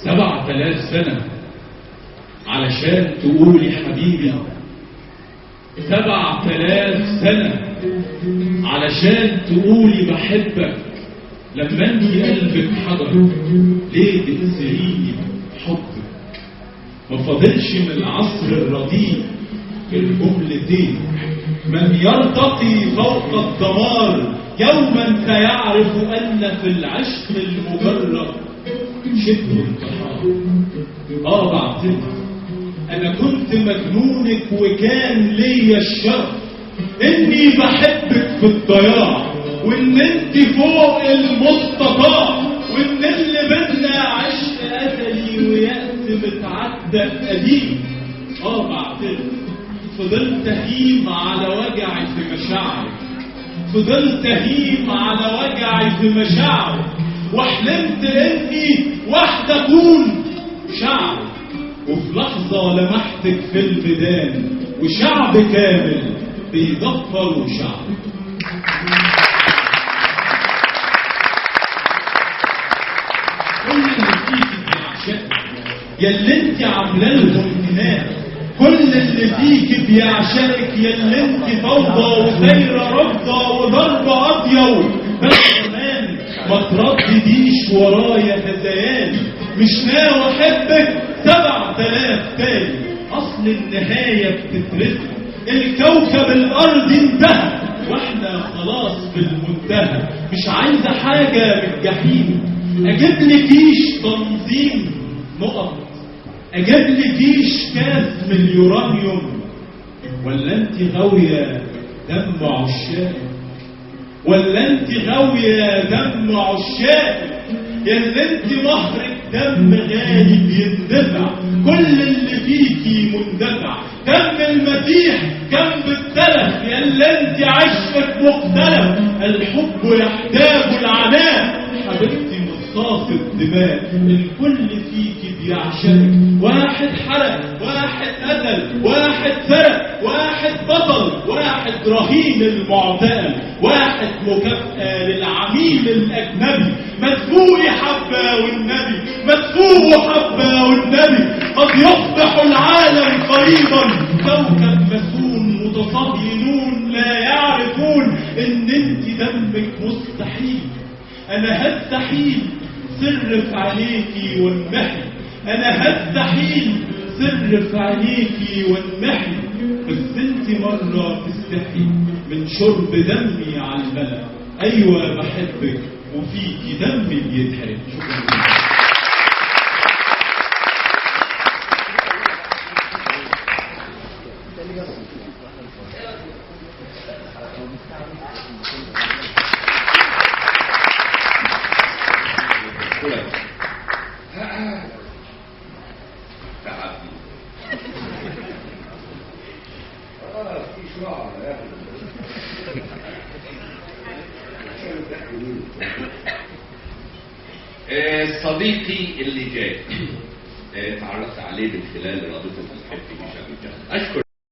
7,000 سنة علشان تقولي حبيبي، 7,000 سنة علشان تقولي بحبك. لما انت قلبك حضر ليه بتسريني حبك؟ ما فاضلش من العصر الرديء الجملتين: من يرتقي فوق الدمار يوما سيعرف ان في العشق المجرد شبه انتحار. بعتذر، انا كنت مجنونك وكان ليا الشرف اني بحبك في الضياع، وان انت فوق المستطاع، وان اللي بدنا عشق ازلي ويأس متعدى قديم. بعتذر، فضلت هيم على وجعي في مشاعرك، فضلت هيم على وجعي في مشاعرك، وحلمت اني واحدة اكون شعبك، وفي لحظة لمحتك في الميدان وشعب كامل بيغفر شعبك. كل اللي فيك بيعشقك ياللي انت عامله لهم هناك، كل اللي فيك بيعشقك ياللي انت فوضى وسايره رفضه وضربه قاضيه. بس كمان ما تردديش ورايا هذياني، مش ناوي احبك 7,000 تاني. اصل النهايه بتترسم، الكوكب الارض انتهى واحنا خلاص في المنتهى. مش عايزه حاجه من الجحيم، اجيب لكيش تنظيم نقط، اجيب لكيش كاس من اليورانيوم، ولا انت غاويه دم عشاق، ولا انت غاويه دم عشاق؟ ياللي انت مهرك دم غالي بيندفع، كل اللي فيكي مندفع، دم المسيح كان بالتلف، ياللي انت عشقك مختلف. الحب يحتاج العناء، حبيبتي مصاص الدماء، الكل فيكي بيعشقك. واحد حرق، واحد قتل، واحد سرق، واحد بطل، واحد رهين المعتقل، واحد مكافأة للعميل الأجنبي. مدفوق حبة والنبي، مدفوق حبة والنبي، قد يصبح العالم قريبا كوكب مسون متصهينون لا يعرفون ان انت دمك مستحيل. انا هستحيل سر في عينيكي وانمحي، انا هستحيل سر في عينيكي وانمحي، بس انت مرة تستحي من شرب دمي على الملأ. ايوه بحبك وفيكي دمي بيتحرق. شكرا. صديقي اللي جاي تعرفت عليه من خلال رابطة الحب في شبكة. أشكر